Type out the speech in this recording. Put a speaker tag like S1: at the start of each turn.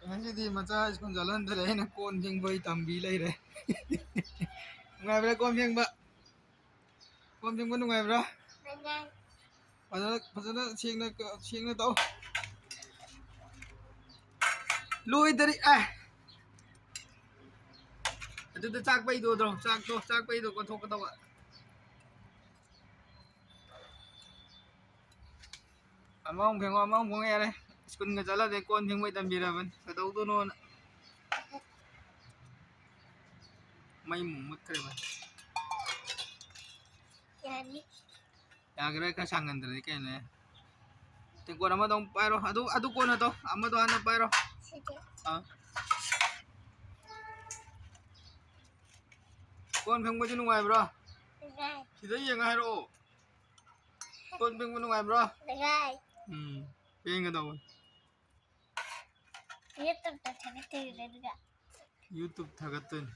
S1: ꯉꯁꯤꯗꯤ ꯃꯆꯥ ꯁ꯭ꯀꯨꯜ ꯆꯠꯍꯟꯗ꯭ꯔꯦ ꯑꯩꯅ ꯀꯣꯟ ꯐꯦꯡꯕꯩ ꯇꯝꯕꯤ ꯂꯩꯔꯦ ꯅꯨꯡꯉꯥꯏꯕ꯭ꯔꯥ ꯀꯣꯟ ꯐꯦꯡꯕ ꯅꯨꯡꯉꯥꯏꯕ꯭ꯔꯥ ꯐꯖꯅ ꯁꯦꯡꯅ ꯇꯧ ꯂꯣꯏꯗꯔꯤ ꯑꯗꯨꯗ ꯆꯥꯛ ꯄꯩꯗꯣꯗ꯭ꯔꯣ ꯆꯥꯛ ꯄꯩꯗꯣ ꯀꯣꯟꯊꯣꯛꯀꯗꯧꯕ ꯑꯃꯃꯨꯛ ꯐꯦꯡꯉꯣ ꯌꯥꯔꯦ ꯁ꯭ꯀꯨꯜꯒ ꯆꯠꯂꯗꯤ ꯀꯣꯟ ꯐꯦꯡꯕꯩ ꯇꯝꯕꯤꯔꯕꯅꯤ ꯀꯩꯗꯧꯗꯣꯏꯅꯣꯅ ꯃꯩ ꯃꯨꯠꯈ꯭ꯔꯦ ꯚꯥꯏ ꯌꯥꯒꯦꯔꯥ ꯈꯔ ꯁꯥꯡꯍꯟꯗ꯭ꯔꯗꯤ ꯀꯩꯅꯣ ꯇꯦꯡꯀꯣꯠ ꯑꯃꯗꯣ ꯑꯃꯨꯛ ꯄꯥꯏꯔꯣ ꯑꯗꯨ ꯀꯣꯟꯅ ꯇꯧ ꯑꯃꯗꯣ ꯍꯥꯟꯅ ꯄꯥꯏꯔꯣ ꯀꯣꯟ ꯐꯦꯡꯕꯁꯤ ꯅꯨꯡꯉꯥꯏꯕ꯭ꯔꯣ ꯁꯤꯗ ꯌꯦꯡꯉ ꯍꯥꯏꯔꯛꯑꯣ ꯀꯣꯟ ꯐꯦꯡꯕ ꯅꯨꯡꯉꯥꯏꯕ꯭ꯔꯣ ꯐꯦꯡꯒꯗꯧꯕꯅꯤ ꯌꯨꯇꯨꯕ ꯊꯥꯒꯠꯇꯣꯏꯅꯤ